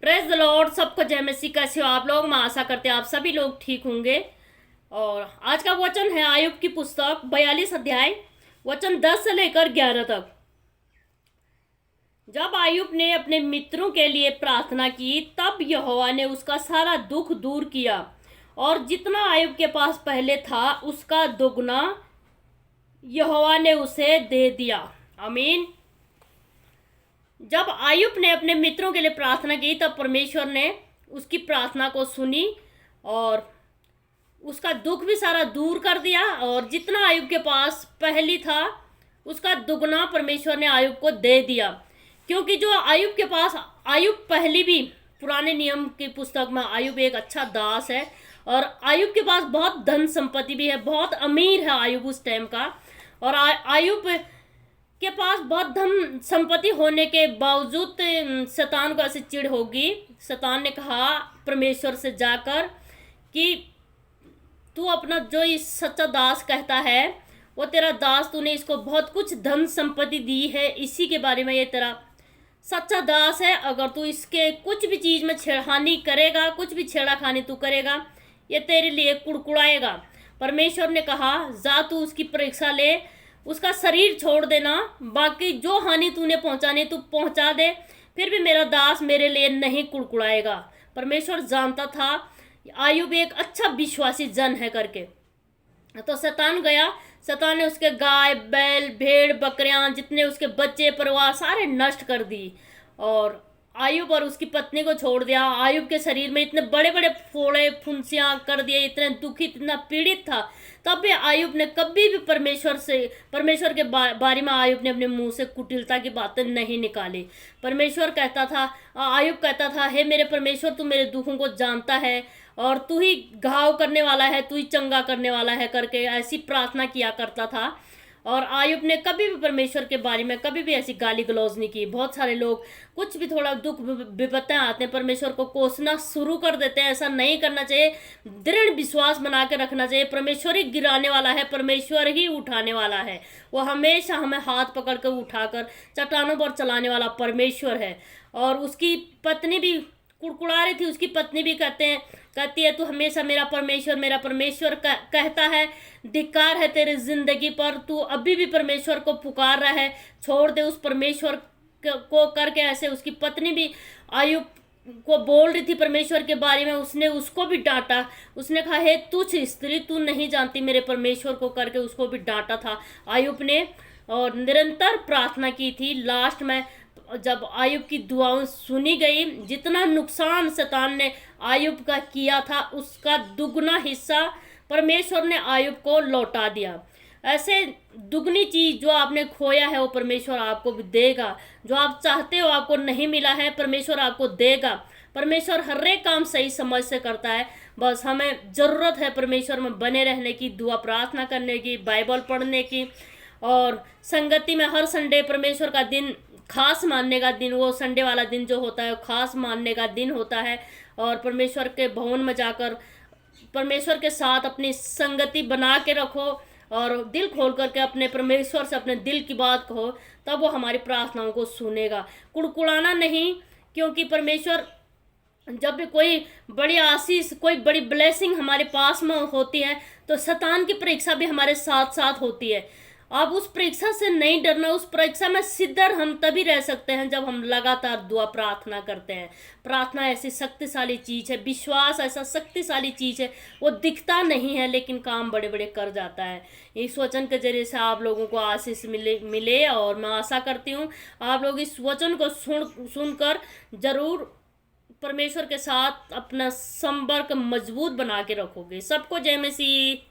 Praise the Lord. सबको जय मसीह। कैसे हो आप लोग? मैं आशा करते हैं आप सभी लोग ठीक होंगे। और आज का वचन है आयुब की पुस्तक 42 अध्याय वचन 10 से लेकर 11 तक। जब आयुब ने अपने मित्रों के लिए प्रार्थना की तब यहोवा ने उसका सारा दुख दूर किया और जितना आयुब के पास पहले था उसका दुगना यहोवा ने उसे दे दिया। आमीन। जब आयुब ने अपने मित्रों के लिए प्रार्थना की तब परमेश्वर ने उसकी प्रार्थना को सुनी और उसका दुख भी सारा दूर कर दिया और जितना आयुब के पास पहली था उसका दुगना परमेश्वर ने आयुब को दे दिया। क्योंकि जो आयुब के पास आयुब पहली भी पुराने नियम की पुस्तक में आयुब एक अच्छा दास है और आयुब के पास बहुत धन संपत्ति भी है, बहुत अमीर है आयुब उस टाइम का। और आयुब के पास बहुत धन संपत्ति होने के बावजूद शैतान को ऐसे चिढ़ होगी। शैतान ने कहा परमेश्वर से जाकर कि तू अपना जो इस सच्चा दास कहता है वो तेरा दास, तूने इसको बहुत कुछ धन संपत्ति दी है, इसी के बारे में ये तेरा सच्चा दास है। अगर तू इसके कुछ भी चीज़ में छेड़खानी करेगा, कुछ भी छेड़ाखानी तू करेगा, ये तेरे लिए कुड़कुड़ाएगा। परमेश्वर ने कहा जा तू उसकी परीक्षा ले, उसका शरीर छोड़ देना, बाकी जो हानि तूने पहुंचानी तू पहुंचा दे, फिर भी मेरा दास मेरे लिए नहीं कुड़कुड़ाएगा। परमेश्वर जानता था आयुब एक अच्छा विश्वासी जन है करके। तो शैतान गया, शैतान ने उसके गाय बैल भेड़ बकरियां जितने उसके बच्चे परिवार सारे नष्ट कर दी और आयुब और उसकी पत्नी को छोड़ दिया। आयुब के शरीर में इतने बड़े बड़े फोड़े फुंसियां कर दिए, इतने दुखित इतना पीड़ित था। तब भी आयुब ने कभी भी परमेश्वर के बारे में आयुब ने अपने मुंह से कुटिलता की बातें नहीं निकाली। परमेश्वर कहता था, आयुब कहता था, हे मेरे परमेश्वर तू मेरे दुखों को जानता है और तू ही घाव करने वाला है, तू ही चंगा करने वाला है करके ऐसी प्रार्थना किया करता था। और आयुब ने कभी भी परमेश्वर के बारे में कभी भी ऐसी गाली गलौज नहीं की। बहुत सारे लोग कुछ भी थोड़ा दुख विपत्तियां आते हैं परमेश्वर को कोसना शुरू कर देते हैं। ऐसा नहीं करना चाहिए। दृढ़ विश्वास बना के रखना चाहिए। परमेश्वर ही गिराने वाला है, परमेश्वर ही उठाने वाला है। वो हमेशा हमें हाथ पकड़ कर उठाकर चट्टानों पर चलाने वाला परमेश्वर है। और उसकी पत्नी भी कुड़कुड़ा रही थी। उसकी पत्नी भी कहती है तू हमेशा मेरा परमेश्वर कहता है, धिक्कार है तेरी जिंदगी पर, तू अभी भी परमेश्वर को पुकार रहा है, छोड़ दे उस परमेश्वर को करके। ऐसे उसकी पत्नी भी आयुब को बोल रही थी परमेश्वर के बारे में। उसने उसको भी डांटा। उसने कहा हे तुच्छ स्त्री, तू नहीं जानती मेरे परमेश्वर को करके उसको भी डांटा था आयुब ने। और निरंतर प्रार्थना की थी। लास्ट में जब आयुब की दुआएं सुनी गई, जितना नुकसान शैतान ने आयुब का किया था उसका दुगना हिस्सा परमेश्वर ने आयुब को लौटा दिया। ऐसे दुगनी चीज जो आपने खोया है वो परमेश्वर आपको भी देगा। जो आप चाहते हो आपको नहीं मिला है, परमेश्वर आपको देगा। परमेश्वर हर एक काम सही समझ से करता है। बस हमें ज़रूरत है परमेश्वर में बने रहने की, दुआ प्रार्थना करने की, बाइबल पढ़ने की और संगति में हर संडे परमेश्वर का दिन खास मानने का दिन, वो संडे वाला दिन जो होता है वो खास मानने का दिन होता है। और परमेश्वर के भवन में जाकर परमेश्वर के साथ अपनी संगति बना के रखो और दिल खोल करके अपने परमेश्वर से अपने दिल की बात कहो, तब वो हमारी प्रार्थनाओं को सुनेगा। कुड़कुड़ाना नहीं, क्योंकि परमेश्वर जब भी कोई बड़ी आशीष, कोई बड़ी ब्लेसिंग हमारे पास में होती है तो शैतान की परीक्षा भी हमारे साथ साथ होती है। अब उस परीक्षा से नहीं डरना। उस परीक्षा में सिद्धर हम तभी रह सकते हैं जब हम लगातार दुआ प्रार्थना करते हैं। प्रार्थना ऐसी शक्तिशाली चीज़ है, विश्वास ऐसा शक्तिशाली चीज़ है, वो दिखता नहीं है लेकिन काम बड़े बड़े कर जाता है। इस वचन के जरिए से आप लोगों को आशीष मिले और मैं आशा करती हूँ आप लोग इस वचन को सुनकर जरूर परमेश्वर के साथ अपना संपर्क मजबूत बना के रखोगे। सबको जय मसीह।